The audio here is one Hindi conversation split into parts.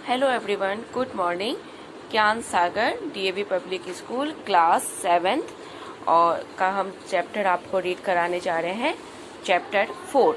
Hello everyone, good morning. Gyan Sagar DAV public school class 7th और का हम चैप्टर आपको रीड कराने जा रहे हैं, चैप्टर 4।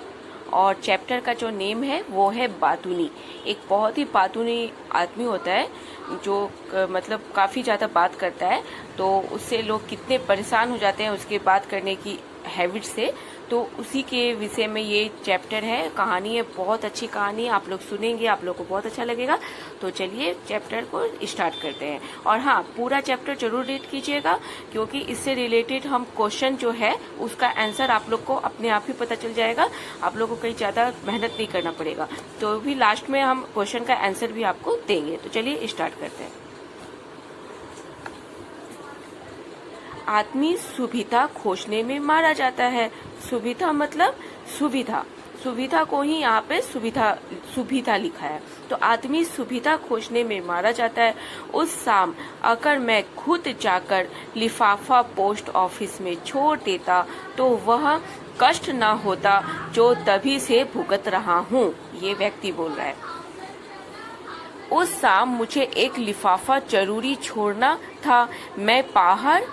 और चैप्टर का जो नेम है वो है बातूनी। एक बहुत ही बातूनी आदमी होता है जो मतलब काफ़ी ज़्यादा बात करता है, तो उससे लोग कितने परेशान हो जाते हैं उसके बात करने की हैबिट से। तो उसी के विषय में ये चैप्टर है, कहानी है, बहुत अच्छी कहानी है। आप लोग सुनेंगे, आप लोग को बहुत अच्छा लगेगा। तो चलिए चैप्टर को स्टार्ट करते हैं। और हाँ, पूरा चैप्टर जरूर रीड कीजिएगा, क्योंकि इससे रिलेटेड हम क्वेश्चन जो है उसका आंसर आप लोग को अपने आप ही पता चल जाएगा। आप लोग को कहीं ज़्यादा मेहनत नहीं करना पड़ेगा। तो भी लास्ट में हम क्वेश्चन का आंसर भी आपको देंगे। तो चलिए स्टार्ट करते हैं। आदमी सुविधा खोजने में मारा जाता है। सुविधा मतलब सुविधा, सुविधा को ही यहाँ पे सुविधा लिखा है। तो आदमी सुविधा खोजने में मारा जाता है। उस शाम अगर मैं खुद जाकर लिफाफा पोस्ट ऑफिस में छोड़ देता तो वह कष्ट न होता जो तभी से भुगत रहा हूँ। ये व्यक्ति बोल रहा है। उस शाम मुझे एक लिफाफा जरूरी छोड़ना था। मैं बाहर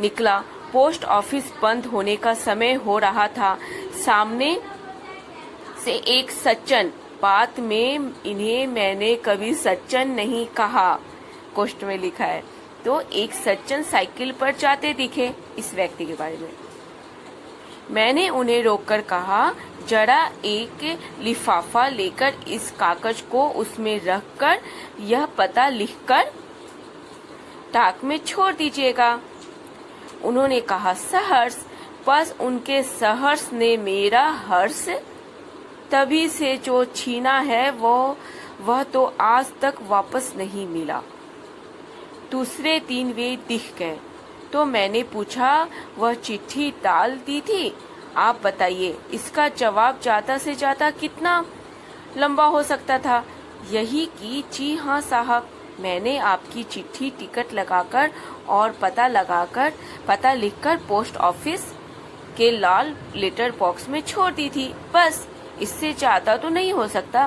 निकला। पोस्ट ऑफिस बंद होने का समय हो रहा था। सामने से एक सज्जन, बात में इन्हें मैंने कभी सज्जन नहीं कहा, पोस्ट में लिखा है। तो एक सज्जन साइकिल पर जाते दिखे। इस व्यक्ति के बारे में मैंने उन्हें रोककर कहा, जरा एक लिफाफा लेकर इस कागज को उसमें रखकर यह पता लिखकर डाक में छोड़ दीजिएगा। उन्होंने कहा, सहर्ष। बस उनके सहर्ष ने मेरा हर्ष तभी से जो छीना है वह तो आज तक वापस नहीं मिला। दूसरे दिन वे दिख गए तो मैंने पूछा, वह चिट्ठी डाल दी थी? आप बताइए, इसका जवाब ज्यादा से ज्यादा कितना लंबा हो सकता था? यही कि जी हाँ साहब, मैंने आपकी चिट्ठी टिकट लगाकर और पता लिखकर पोस्ट ऑफिस के लाल लेटर बॉक्स में छोड़ दी थी। बस, इससे ज्यादा तो नहीं हो सकता।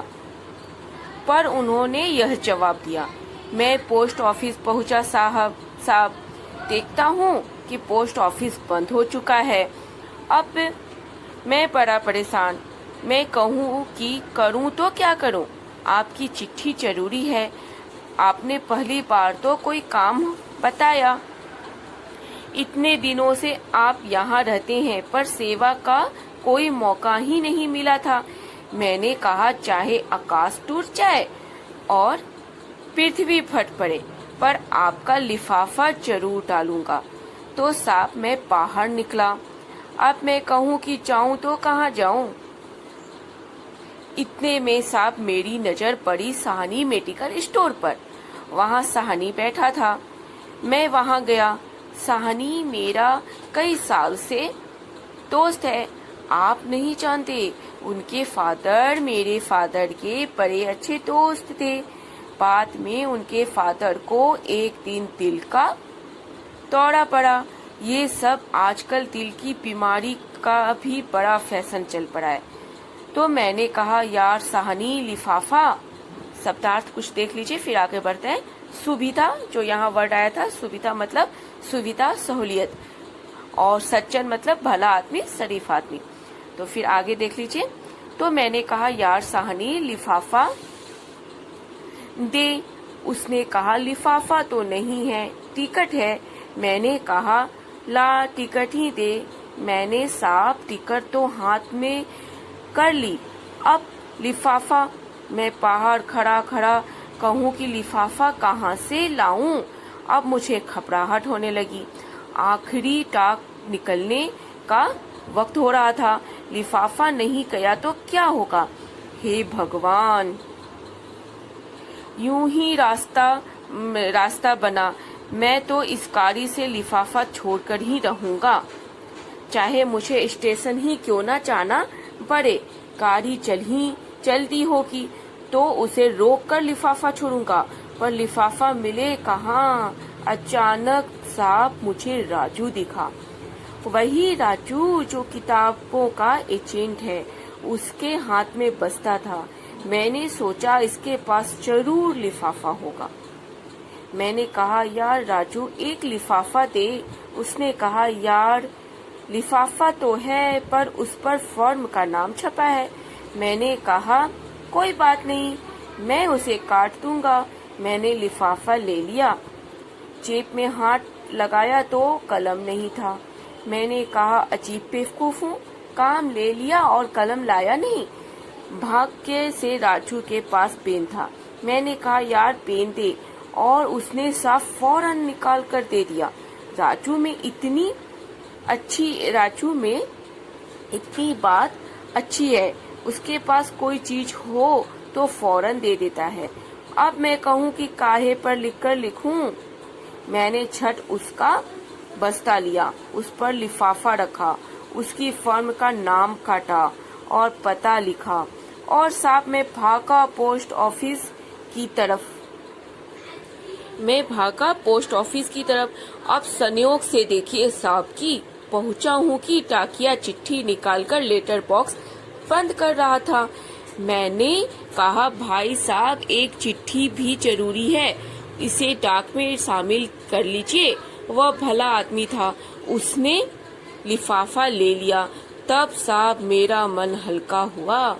पर उन्होंने यह जवाब दिया। मैं पोस्ट ऑफिस पहुंचा साहब, देखता हूँ कि पोस्ट ऑफिस बंद हो चुका है। अब मैं बड़ा परेशान। मैं कहूँ कि करूँ तो क्या करूँ? आपकी चिट्ठी जरूरी है। आपने पहली बार तो कोई काम बताया। इतने दिनों से आप यहाँ रहते हैं पर सेवा का कोई मौका ही नहीं मिला था। मैंने कहा, चाहे आकाश टूट जाए और पृथ्वी फट पड़े पर आपका लिफाफा जरूर डालूंगा। तो साहब मैं बाहर निकला। अब मैं कहूँ कि जाऊँ तो कहाँ जाऊँ? इतने में साहब मेरी नजर पड़ी साहनी मेडिकल स्टोर पर। वहाँ साहनी बैठा था। मैं वहाँ गया। साहनी मेरा कई साल से दोस्त है। आप नहीं जानते, उनके फादर मेरे फादर के बड़े अच्छे दोस्त थे। बाद में उनके फादर को एक दिन दिल का दौरा पड़ा। ये सब आजकल दिल की बीमारी का भी बड़ा फैशन चल पड़ा है। तो मैंने कहा, यार साहनी, लिफाफा शब्दार्थ कुछ देख लीजिए, फिर आगे बढ़ते हैं। सुविधा, जो यहाँ वर्ड आया था, सुविधा मतलब सुविधा, सहूलियत, और सज्जन मतलब भला आदमी, शरीफ आदमी। तो फिर आगे देख लीजिए। तो मैंने कहा, यार साहनी, लिफाफा दे। उसने कहा, लिफाफा तो नहीं है, टिकट है। मैंने कहा, ला टिकट ही दे। मैंने साफ टिकट तो हाथ में कर ली, अब लिफाफा। मैं बाहर खड़ा कहूँ कि लिफाफा कहाँ से लाऊं? अब मुझे घबराहट होने लगी। आखिरी टाक निकलने का वक्त हो रहा था। लिफाफा नहीं गया तो क्या होगा? हे भगवान! यूं ही रास्ता बना। मैं तो इस गाड़ी से लिफाफा छोड़कर ही रहूंगा, चाहे मुझे स्टेशन ही क्यों ना जाना पड़े। गाड़ी चलती होगी तो उसे रोक कर लिफाफा छोड़ूंगा, पर लिफाफा मिले कहाँ? अचानक साहब मुझे राजू दिखा। वही राजू जो किताबों का एजेंट है, उसके हाथ में बस्ता था। मैंने सोचा इसके पास जरूर लिफाफा होगा। मैंने कहा यार राजू एक लिफाफा दे। उसने कहा यार लिफाफा तो है पर उस पर फर्म का नाम छपा है। मैंने कहा कोई बात नहीं, मैं उसे काट दूंगा। मैंने लिफाफा ले लिया। जेब में हाथ लगाया तो कलम नहीं था। मैंने कहा अजीब बेवकूफ हूँ, काम ले लिया और कलम लाया नहीं। भाग्य से राजू के पास पेन था। मैंने कहा यार पेन दे, और उसने साफ फौरन निकाल कर दे दिया। राजू में इतनी बात अच्छी है, उसके पास कोई चीज हो तो फौरन दे देता है। अब मैं कहूँ कि काहे पर लिखकर लिखूं। मैंने झट उसका बस्ता लिया, उस पर लिफाफा रखा, उसकी फर्म का नाम काटा और पता लिखा और साथ में भागा पोस्ट ऑफिस की तरफ। अब संयोग से देखिए साहब की पहुंचा हूँ कि टाकिया चिट्ठी निकालकर लेटर बॉक्स बंद कर रहा था। मैंने कहा भाई साहब एक चिट्ठी भी जरूरी है, इसे डाक में शामिल कर लीजिए। वह भला आदमी था, उसने लिफाफा ले लिया। तब साहब मेरा मन हल्का हुआ।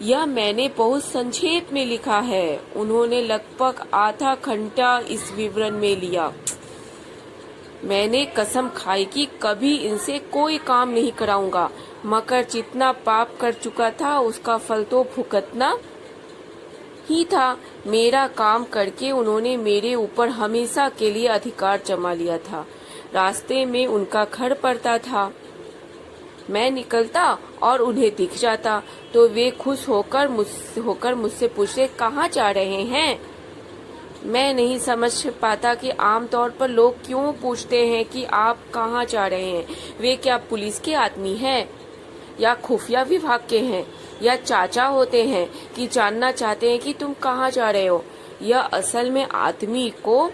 यह मैंने बहुत संक्षेप में लिखा है। उन्होंने लगभग आधा घंटा इस विवरण में लिया। मैंने कसम खाई कि कभी इनसे कोई काम नहीं कराऊंगा, मगर जितना पाप कर चुका था उसका फल तो भुगतना ही था। मेरा काम करके उन्होंने मेरे ऊपर हमेशा के लिए अधिकार जमा लिया था। रास्ते में उनका घर पड़ता था, मैं निकलता और उन्हें दिख जाता तो वे खुश होकर मुझसे पूछते कहाँ जा रहे हैं। मैं नहीं समझ पाता कि आमतौर पर लोग क्यों पूछते हैं कि आप कहाँ जा रहे हैं। वे क्या पुलिस के आदमी हैं या खुफिया विभाग के हैं या चाचा होते हैं कि जानना चाहते हैं कि तुम कहाँ जा रहे हो। यह असल में आदमी को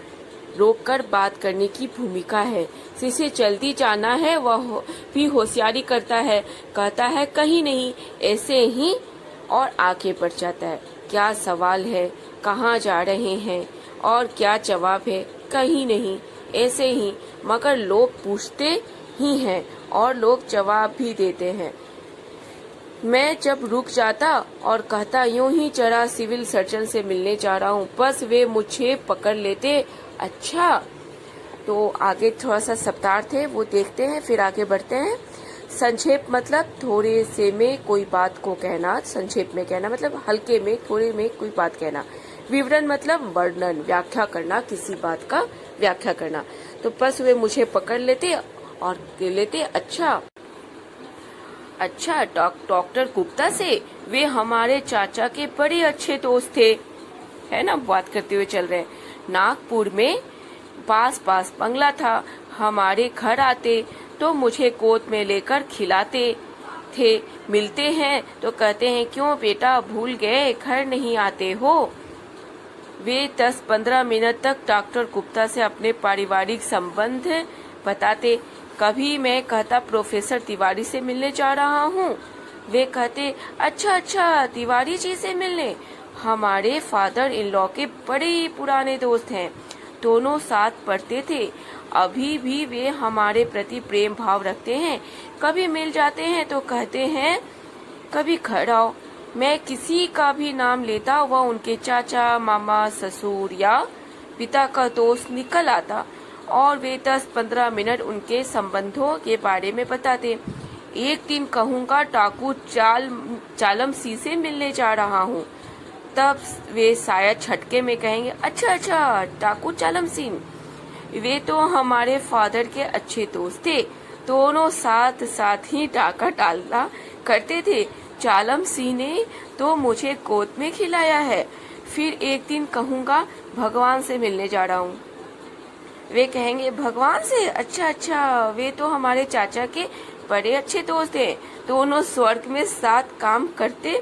रोककर बात करने की भूमिका है। जिसे जल्दी जाना है वह भी होशियारी करता है, कहता है कहीं नहीं, ऐसे ही और आगे बढ़ जाता है। क्या सवाल है, कहाँ जा रहे हैं, और क्या जवाब है, कहीं नहीं, ऐसे ही। मगर लोग पूछते ही हैं और लोग जवाब भी देते हैं। मैं जब रुक जाता और कहता यूं ही जरा सिविल सर्जन से मिलने जा रहा हूँ, बस वे मुझे पकड़ लेते। अच्छा, तो आगे थोड़ा सा शब्दार्थ है वो देखते हैं, फिर आगे बढ़ते हैं। संक्षेप मतलब थोड़े से में कोई बात को कहना, संक्षेप में कहना मतलब हल्के में, थोड़े में कोई बात कहना। विवरण मतलब वर्णन, व्याख्या करना, किसी बात का व्याख्या करना। तो बस वे मुझे पकड़ लेते और कह लेते अच्छा डॉक्टर गुप्ता से, वे हमारे चाचा के बड़े अच्छे दोस्त थे, है ना। बात करते हुए चल रहे। नागपुर में पास बंगला था। हमारे घर आते तो मुझे गोद में लेकर खिलाते थे। मिलते हैं तो कहते हैं क्यों बेटा भूल गए, घर नहीं आते हो। वे 10-15 मिनट तक डॉक्टर गुप्ता से अपने पारिवारिक संबंध बताते। कभी मैं कहता प्रोफेसर तिवारी से मिलने जा रहा हूँ। वे कहते अच्छा तिवारी जी से मिलने। हमारे फादर इन लॉ के बड़े ही पुराने दोस्त हैं, दोनों साथ पढ़ते थे। अभी भी वे हमारे प्रति प्रेम भाव रखते हैं। कभी मिल जाते हैं तो कहते हैं कभी घर आओ। मैं किसी का भी नाम लेता वह उनके चाचा, मामा, ससुर या पिता का दोस्त निकल आता और वे 10-15 मिनट उनके संबंधों के बारे में बताते। एक दिन कहूँगा डाकू चालम सी से मिलने जा रहा हूँ, तब वे शायद झटके में कहेंगे अच्छा डाकू चालम सिंह। वे तो हमारे फादर के अच्छे दोस्त थे, दोनों साथ ही डाका डालना करते थे। चालम सिंह ने तो मुझे गोद में खिलाया है। फिर एक दिन कहूँगा भगवान से मिलने जा रहा हूँ। वे कहेंगे भगवान से, अच्छा वे तो हमारे चाचा के बड़े अच्छे दोस्त हैं, दोनों स्वर्ग में साथ काम करते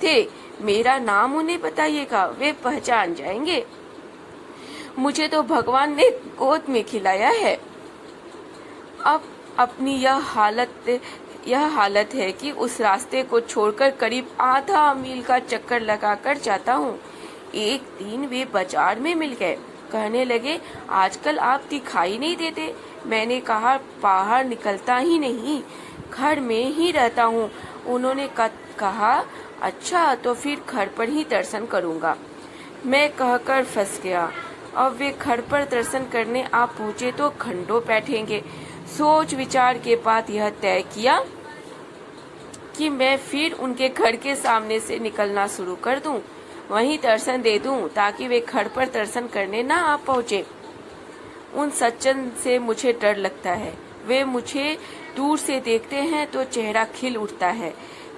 थे। मेरा नाम उन्हें बताइएगा, वे पहचान जाएंगे। मुझे तो भगवान ने गोद में खिलाया है। अब अपनी यह हालत यह हालत है कि उस रास्ते को छोड़कर करीब आधा मील का चक्कर लगाकर जाता हूँ। एक दिन वे बाजार में मिल गए। कहने लगे, आजकल आप दिखाई नहीं देते। मैंने कहा, बाहर निकलता ही नहीं, घर में ही रहता हूँ। उन्होंने कहा, अच्छा तो फिर घर पर ही दर्शन करूँगा। मैं कहकर फंस गया। अब वे घर पर दर्शन करने आप पहुँचे तो घंटों बैठेंगे। सोच विचार के बाद यह तय किया कि मैं फिर उनके घर के सामने से निकलना शुरू कर दूं, वहीं दर्शन दे दूं ताकि वे घर पर दर्शन करने ना आ पहुँचे। उन सज्जन से मुझे डर लगता है। वे मुझे दूर से देखते हैं तो चेहरा खिल उठता है,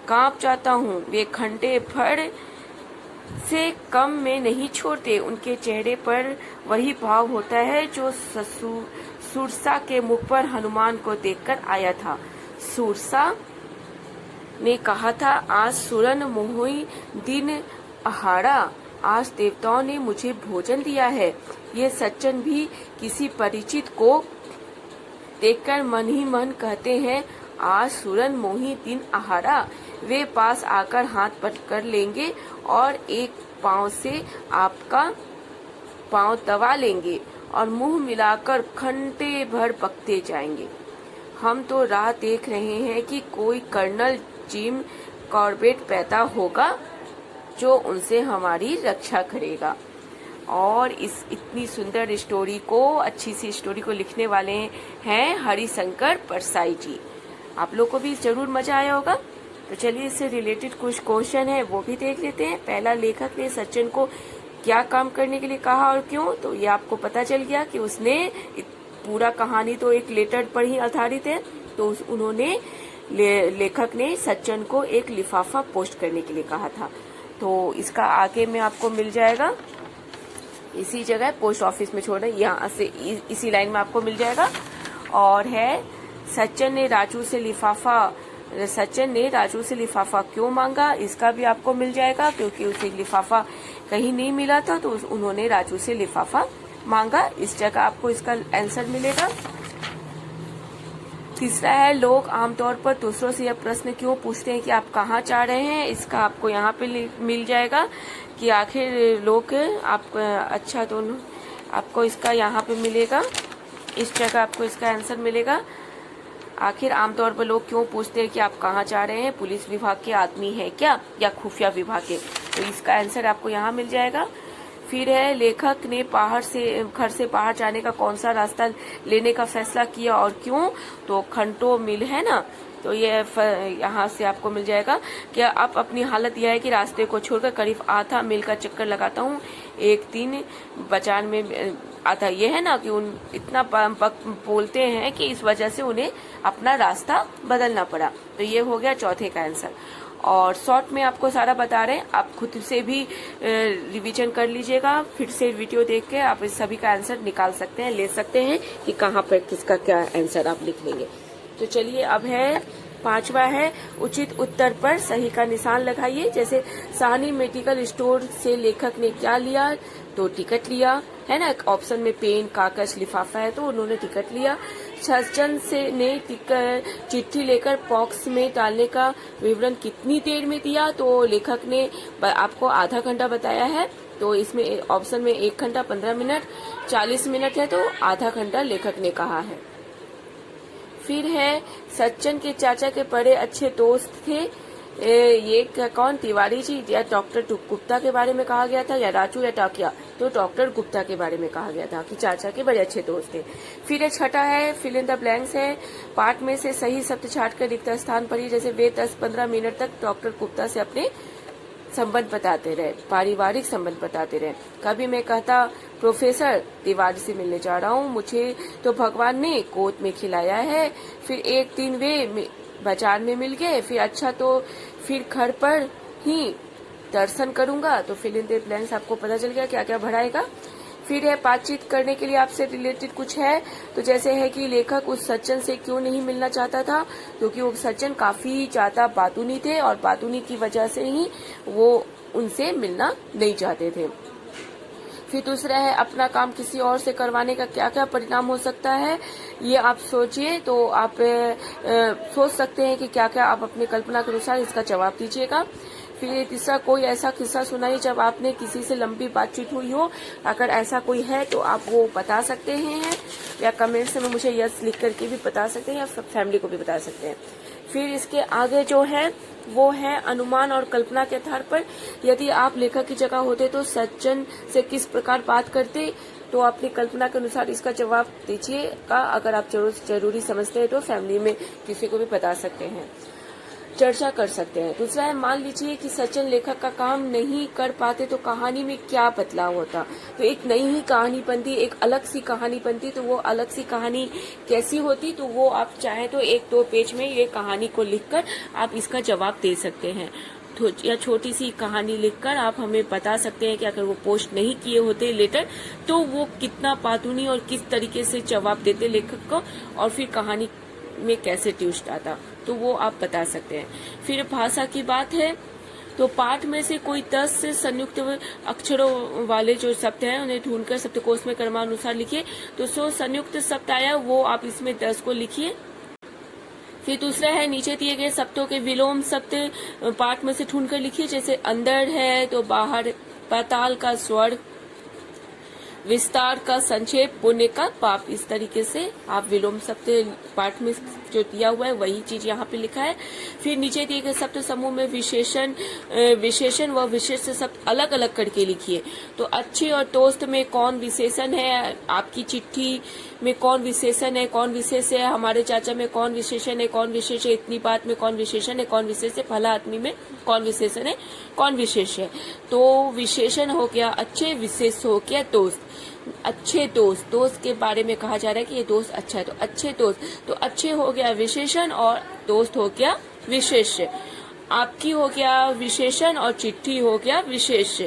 कांप जाता हूँ। वे घंटे भर से कम में नहीं छोड़ते। उनके चेहरे पर वही भाव होता है जो सुरसा के मुख पर हनुमान को देखकर आया था। सुरसा ने कहा था, आज सुरन मोही दिन आहाड़ा, आज देवताओं ने मुझे भोजन दिया है। ये सज्जन भी किसी परिचित को देखकर मन ही मन कहते हैं, आज सुरन मोही दिन आहाड़ा। वे पास आकर हाथ पकड़ लेंगे और एक पांव से आपका पांव दबा लेंगे और मुंह मिलाकर घंटे भर बकते जाएंगे। हम तो राह देख रहे हैं कि कोई कर्नल जिम कॉर्बेट पैदा होगा जो उनसे हमारी रक्षा करेगा। और इस इतनी सुंदर स्टोरी को, अच्छी सी स्टोरी को लिखने वाले हैं हरिशंकर परसाई जी। आप लोग को भी जरूर मजा आया होगा। तो चलिए इससे रिलेटेड कुछ क्वेश्चन है वो भी देख लेते हैं। पहला, लेखक ने सज्जन को क्या काम करने के लिए कहा और क्यों? तो ये आपको पता चल गया कि उसने पूरा कहानी तो एक लेटर पर ही आधारित है। तो उन्होंने लेखक ने सज्जन को एक लिफाफा पोस्ट करने के लिए कहा था। तो इसका आगे में आपको मिल जाएगा, इसी जगह पोस्ट ऑफिस में छोड़ना, यहाँ से इसी लाइन में आपको मिल जाएगा। और है, सज्जन ने राजू से लिफाफा क्यों मांगा, इसका भी आपको मिल जाएगा, क्योंकि उसे लिफाफा कहीं नहीं मिला था तो उन्होंने राजू से लिफाफा मांगा। इस जगह आपको इसका आंसर मिलेगा। तीसरा है, लोग आमतौर पर दूसरों से यह प्रश्न क्यों पूछते हैं कि आप कहाँ जा रहे हैं, इसका आपको यहाँ पे मिल जाएगा कि आखिर लोग आपको, अच्छा तो आपको इसका यहाँ पे मिलेगा, इस जगह आपको इसका आंसर मिलेगा। आखिर आमतौर पर लोग क्यों पूछते हैं कि आप कहाँ जा रहे हैं, पुलिस विभाग के आदमी है क्या या खुफिया विभाग के? तो इसका आंसर आपको यहाँ मिल जाएगा। फिर है, लेखक ने घर से बाहर जाने का कौन सा रास्ता लेने का फैसला किया और क्यों? तो खंटो मिल है ना, तो ये यहाँ से आपको मिल जाएगा कि अब अपनी हालत यह है कि रास्ते को छोड़कर करीब आधा मील का चक्कर लगाता हूँ। एक दिन बाजार में आता, ये है ना कि उन इतना बोलते हैं कि इस वजह से उन्हें अपना रास्ता बदलना पड़ा। तो ये हो गया चौथे का आंसर। और शॉर्ट में आपको सारा बता रहे हैं, आप खुद से भी रिवीजन कर लीजिएगा। फिर से वीडियो देख के आप इस सभी का आंसर निकाल सकते हैं, ले सकते हैं कि कहाँ पर किसका क्या आंसर आप लिख लेंगे। तो चलिए, अब है पांचवा है, उचित उत्तर पर सही का निशान लगाइए। जैसे साहनी मेडिकल स्टोर से लेखक ने क्या लिया? तो टिकट लिया, है ना। ऑप्शन में पेन, कागज, लिफाफा है तो उन्होंने टिकट लिया। सज्जन से ने चिट्ठी लेकर बॉक्स में डालने का विवरण कितनी देर में दिया? तो लेखक ने आपको आधा घंटा बताया है, तो इसमें ऑप्शन में 1 घंटा 15 मिनट, 40 मिनट है तो आधा घंटा लेखक ने कहा है। फिर है, सज्जन के चाचा के बड़े अच्छे दोस्त थे, ये कौन? तिवारी जी या डॉक्टर गुप्ता के बारे में कहा गया था, या राजू या टाकिया? तो डॉक्टर गुप्ता के बारे में कहा गया था कि चाचा के बड़े अच्छे दोस्त थे। फिर छठा है, फिल इन द ब्लैंक्स है, पाठ में से सही शब्द छाटकर रिक्त स्थान पर ही, जैसे वे 10-15 मिनट तक डॉक्टर गुप्ता से अपने संबंध बताते रहे, पारिवारिक संबंध बताते रहे। कभी मैं कहता, प्रोफेसर तिवारी से मिलने जा रहा हूँ, मुझे तो भगवान ने गोद में खिलाया है। फिर एक दिन वे बाजार में मिल गए, फिर अच्छा तो फिर घर पर ही दर्शन करूंगा। तो फिल इन द ब्लैंक्स आपको पता चल गया क्या क्या भराएगा। फिर है, बातचीत करने के लिए आपसे रिलेटेड कुछ है, तो जैसे है कि लेखक उस सज्जन से क्यों नहीं मिलना चाहता था, क्योंकि वो सज्जन काफी ज्यादा बातूनी थे और बातूनी की वजह से ही वो उनसे मिलना नहीं चाहते थे। फिर दूसरा है अपना काम किसी और से करवाने का क्या क्या परिणाम हो सकता है, ये आप सोचिए। तो आप सोच सकते हैं कि क्या क्या आप अपनी कल्पना के अनुसार इसका जवाब दीजिएगा। फिर तीसरा, कोई ऐसा किस्सा सुनाइए जब आपने किसी से लंबी बातचीत हुई हो। अगर ऐसा कोई है तो आप वो बता सकते हैं या कमेंट्स में मुझे यस लिख करके भी बता सकते हैं या फैमिली को भी बता सकते हैं। फिर इसके आगे जो है वो है अनुमान और कल्पना के आधार पर यदि आप लेखक की जगह होते तो सज्जन से किस प्रकार बात करते, तो अपनी कल्पना के अनुसार इसका जवाब दीजिएगा। अगर आप जरूरी समझते हैं तो फैमिली में किसी को भी बता सकते हैं, चर्चा कर सकते हैं। दूसरा है, मान लीजिए कि सज्जन लेखक का काम नहीं कर पाते तो कहानी में क्या बदलाव होता। तो एक नई ही कहानी बनती, एक अलग सी कहानी बनती। तो वो अलग सी कहानी कैसी होती, तो वो आप चाहें तो 1-2 पेज में ये कहानी को लिखकर आप इसका जवाब दे सकते हैं। या छोटी सी कहानी लिखकर आप हमें बता सकते हैं कि अगर वो पोस्ट नहीं किए होते लेटर तो वो कितना पातूनी और किस तरीके से जवाब देते लेखक को, और फिर कहानी में कैसे ट्विस्ट आता, तो वो आप बता सकते हैं। फिर भाषा की बात है तो पाठ में से कोई 10 से संयुक्त अक्षरों वाले जो शब्द हैं उन्हें ढूंढकर शब्दकोश में क्रमानुसार लिखिए। तो 100 संयुक्त शब्द आया, वो आप इसमें 10 को लिखिए। फिर दूसरा है, नीचे दिए गए शब्दों के विलोम शब्द पाठ में से ढूंढकर लिखिए। जैसे अंदर है तो बाहर, पाताल का स्वर्ग, विस्तार का संक्षेप, पुण्य का पाप। इस तरीके से आप विलोम शब्द पाठ में जो दिया हुआ है वही चीज यहाँ पे लिखा है। फिर नीचे दिए गए शब्द समूह में विशेषण व विशेष शब्द अलग अलग करके लिखिए। तो अच्छे और दोस्त में कौन विशेषण है, आपकी चिट्ठी में कौन विशेषण है, कौन विशेष है, हमारे चाचा में कौन विशेषण है, कौन विशेष है, इतनी बात में कौन विशेषण है, कौन विशेष है, फला आदमी में कौन विशेषण है, कौन विशेष है। तो विशेषण हो गया अच्छे, विशेष हो गया दोस्त। अच्छे दोस्त, दोस्त के बारे में कहा जा रहा है कि ये दोस्त अच्छा है, तो अच्छे दोस्त, तो अच्छे हो गया विशेषण और दोस्त हो गया विशेष। आपकी हो गया विशेषण और चिट्ठी हो गया विशेष।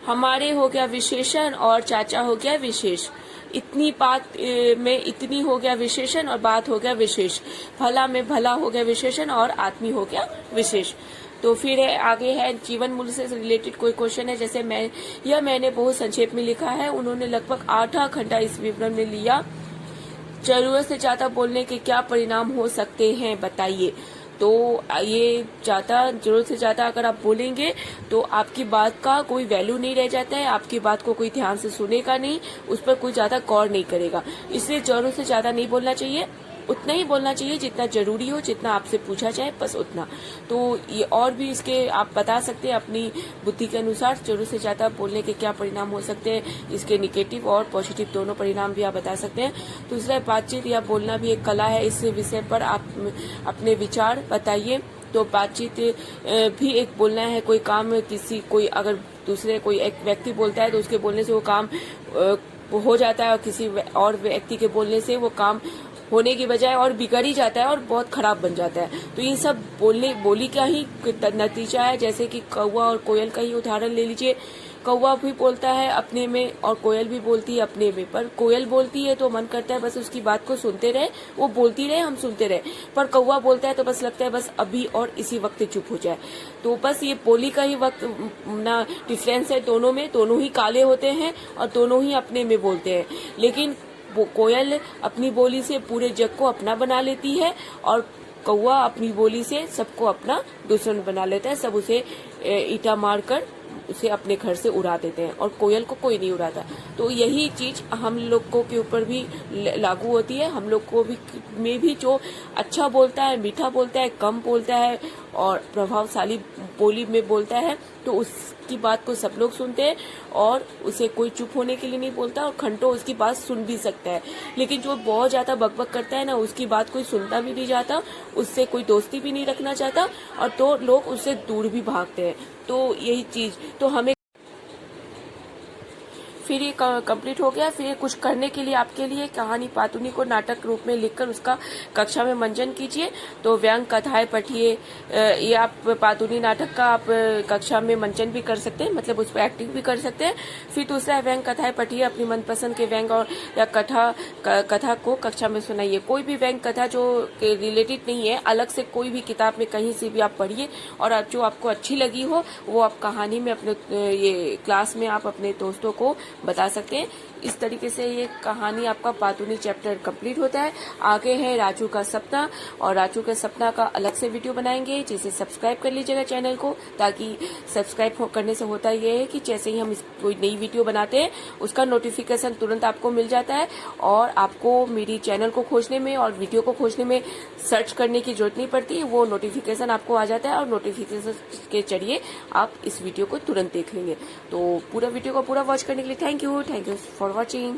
हमारे हो गया विशेषण और चाचा हो गया विशेष। इतनी बात में इतनी हो गया विशेषण और बात हो गया विशेष। भला में भला हो गया विशेषण और आदमी हो गया विशेष। तो फिर है आगे है जीवन मूल्य से रिलेटेड कोई क्वेश्चन है। जैसे मैंने बहुत संक्षेप में लिखा है। उन्होंने लगभग 8 घंटा इस विवरण में लिया। जरूरत से ज्यादा बोलने के क्या परिणाम हो सकते हैं बताइए। तो ये जरूरत से ज्यादा अगर आप बोलेंगे तो आपकी बात का कोई वैल्यू नहीं रह जाता है, आपकी बात को कोई ध्यान से सुनेगा नहीं, उस पर कोई ज्यादा गौर नहीं करेगा। इसलिए जरूरत से ज्यादा नहीं बोलना चाहिए, उतना ही बोलना चाहिए जितना जरूरी हो, जितना आपसे पूछा जाए बस उतना। तो ये और भी इसके आप बता सकते हैं अपनी बुद्धि के अनुसार जरूरत से ज्यादा बोलने के क्या परिणाम हो सकते हैं। इसके निगेटिव और पॉजिटिव दोनों परिणाम भी आप बता सकते हैं। दूसरा, बातचीत या बोलना भी एक कला है। इस विषय पर आप अपने विचार बताइए। तो बातचीत भी एक बोलना है। कोई काम कोई अगर दूसरे कोई एक व्यक्ति बोलता है तो उसके बोलने से वो काम हो जाता है, और किसी और व्यक्ति के बोलने से वो काम होने की बजाय और बिगड़ ही जाता है और बहुत खराब बन जाता है। तो ये सब बोली का ही नतीजा है। जैसे कि कौवा और कोयल का ही उदाहरण ले लीजिए। कौवा भी बोलता है अपने में और कोयल भी बोलती है अपने में। पर कोयल बोलती है तो मन करता है बस उसकी बात को सुनते रहे, वो बोलती रहे, हम सुनते रहे। पर कौवा बोलता है तो बस लगता है बस अभी और इसी वक्त चुप हो जाए। तो बस ये बोली का ही वक्त ना डिफरेंस है दोनों में। दोनों ही काले होते हैं और दोनों ही अपने में बोलते हैं। लेकिन वो कोयल अपनी बोली से पूरे जग को अपना बना लेती है और कौवा अपनी बोली से सबको अपना दुश्मन बना लेता है। सब उसे ईटा मारकर उसे अपने घर से उड़ा देते हैं और कोयल को कोई नहीं उड़ाता। तो यही चीज हम लोगों के ऊपर भी लागू होती है। हम लोग को भी में भी जो अच्छा बोलता है, मीठा बोलता है, कम बोलता है और प्रभावशाली बोली में बोलता है, तो उसकी बात को सब लोग सुनते हैं और उसे कोई चुप होने के लिए नहीं बोलता और घंटों उसकी बात सुन भी सकता है। लेकिन जो बहुत ज्यादा बकबक करता है ना, उसकी बात कोई सुनता भी नहीं जाता, उससे कोई दोस्ती भी नहीं रखना चाहता और तो लोग उससे दूर भी भागते हैं। तो यही चीज तो हमें फिर ये कंप्लीट हो गया। फिर कुछ करने के लिए आपके लिए कहानी पातुनी को नाटक रूप में लिखकर उसका कक्षा में मंचन कीजिए। तो व्यंग कथाएं पढ़िए। ये आप पातुनी नाटक का आप कक्षा में मंचन भी कर सकते हैं, मतलब उस पर एक्टिंग भी कर सकते हैं। फिर दूसरा है व्यंग कथाएं पढ़िए। अपनी मनपसंद के व्यंग और या कथा को कक्षा में सुनाइए। कोई भी व्यंग कथा जो रिलेटेड नहीं है, अलग से कोई भी किताब में कहीं से भी आप पढ़िए और जो आपको अच्छी लगी हो वो आप कहानी में अपने ये क्लास में आप अपने दोस्तों को बता सकते हैं। इस तरीके से ये कहानी आपका पातूनी चैप्टर कंप्लीट होता है। आगे है राजू का सपना, और राजू के सपना का अलग से वीडियो बनाएंगे, जिसे सब्सक्राइब कर लीजिएगा चैनल को, ताकि सब्सक्राइब करने से होता ये है कि जैसे ही हम कोई नई वीडियो बनाते हैं उसका नोटिफिकेशन तुरंत आपको मिल जाता है, और आपको मेरी चैनल को खोजने में और वीडियो को खोजने में सर्च करने की जरूरत नहीं पड़ती। वो नोटिफिकेशन आपको आ जाता है और नोटिफिकेशन के जरिए आप इस वीडियो को तुरंत देख लेंगे। तो पूरा वीडियो को पूरा वॉच करने के लिए थैंक यू फॉर वॉचिंग।